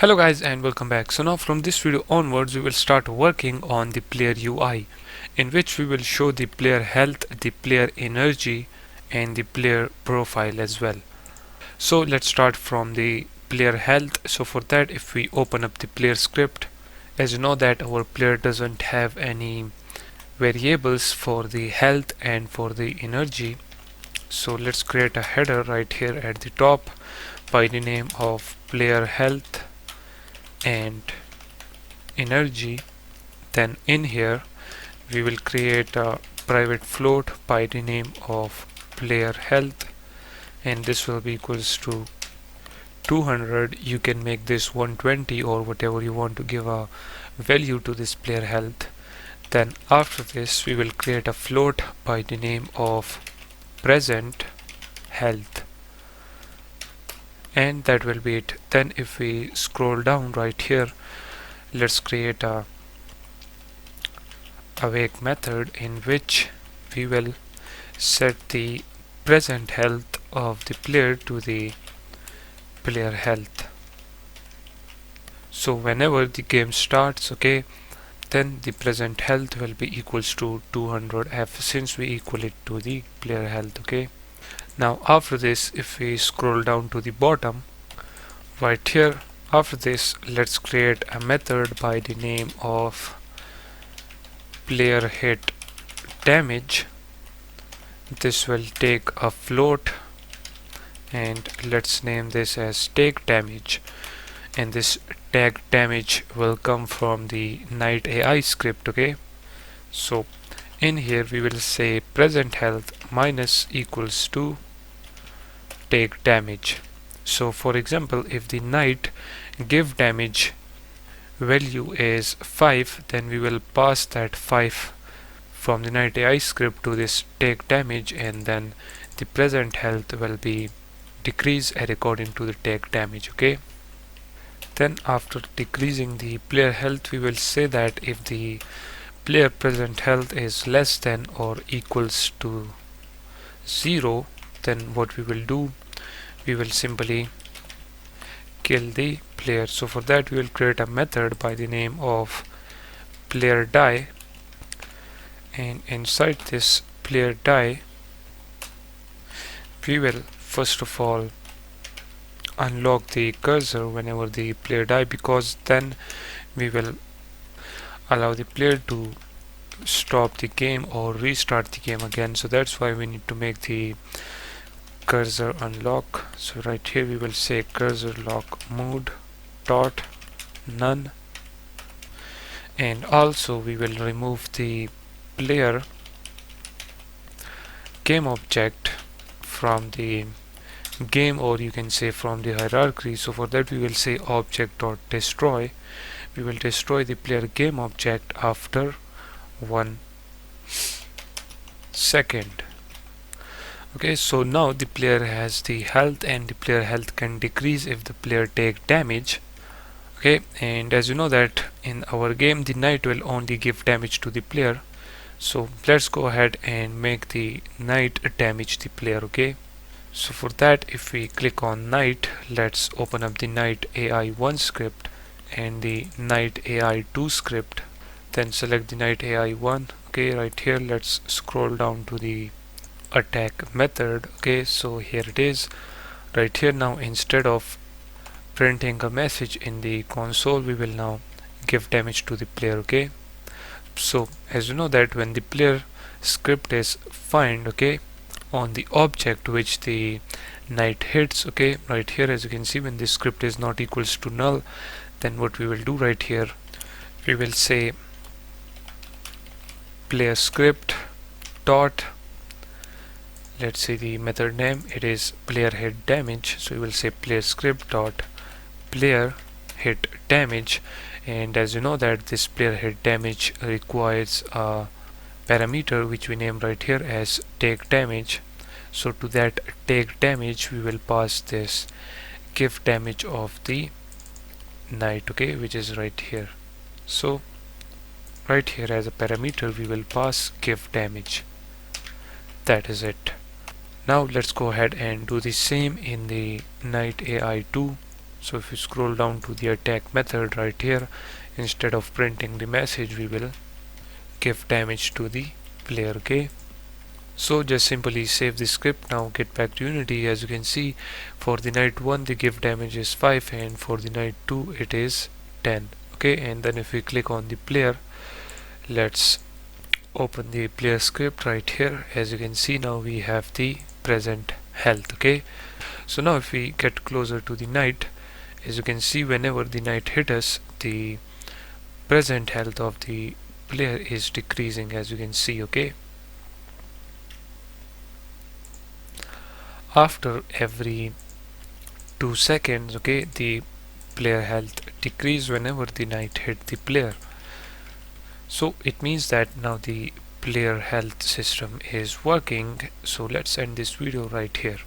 Hello guys and welcome back. So now from this video onwards we will start working on the player UI, in which we will show the player health, the player energy and the player profile as well. So let's start from the player health. So for that, if we open up the player script, as you know that our player doesn't have any variables for the health and for the energy. So let's create a header right here at the top by the name of player health and energy. Then in here we will create a private float by the name of player health, and this will be equals to 200. You can make this 120 or whatever you want to give a value to this player health. Then after this we will create a float by the name of present health, and that will be it. Then if we scroll down right here, let's create a awake method in which we will set the present health of the player to the player health. So whenever the game starts, okay, then the present health will be equals to 200f, since we equal it to the player health. Okay, now after this, if we scroll down to the bottom right here, after this let's create a method by the name of player hit damage. This will take a float and let's name this as take damage, and this tag damage will come from the night AI script. Okay, so in here we will say present health minus equals to take damage. So for example, if the night give damage value is 5, then we will pass that 5 from the night AI script to this take damage, and then the present health will be decrease according to the take damage. Okay, then after decreasing the player health, we will say that if the player present health is less than or equals to 0, then what we will do, we will simply kill the player. So for that we will create a method by the name of player die, and inside this player die we will first of all unlock the cursor whenever the player die, because then we will allow the player to stop the game or restart the game again. So that's why we need to make the cursor unlock. So right here we will say cursor lock mode dot none, and also we will remove the player game object from the game, or you can say from the hierarchy. So for that we will say object dot destroy. We will destroy the player game object after 1 second. Okay, so now the player has the health, and the player health can decrease if the player take damage. Okay, and as you know that in our game the knight will only give damage to the player, so let's go ahead and make the knight damage the player. Okay, so for that, if we click on knight, let's open up the knight AI1 script and the knight AI2 script, then select the knight AI1. Okay, right here let's scroll down to the attack method. Okay, so here it is right here. Now instead of printing a message in the console, we will now give damage to the player. Okay, so as you know that when the player script is find, okay, on the object which the knight hits, okay, right here as you can see, when the script is not equals to null, then what we will do right here, we will say player script dot, let's see the method name, it is player hit damage. So we will say player script dot player hit damage, and as you know that this player hit damage requires a parameter which we name right here as take damage. So to that take damage we will pass this give damage of the knight, okay, which is right here. So right here as a parameter we will pass give damage. That is it. Now let's go ahead and do the same in the knight AI2. So if you scroll down to the attack method right here, instead of printing the message, we will give damage to the player. Okay, so just simply save the script. Now get back to Unity. As you can see, for the night 1 the give damage is 5, and for the night 2 it is 10. Okay, and then if we click on the player, let's open the player script right here. As you can see, now we have the present health. Okay, so now if we get closer to the night, as you can see, whenever the night hit us, the present health of the player is decreasing, as you can see. Okay, after every 2 seconds, okay, the player health decrease whenever the night hit the player. So it means that now the player health system is working. So let's end this video right here.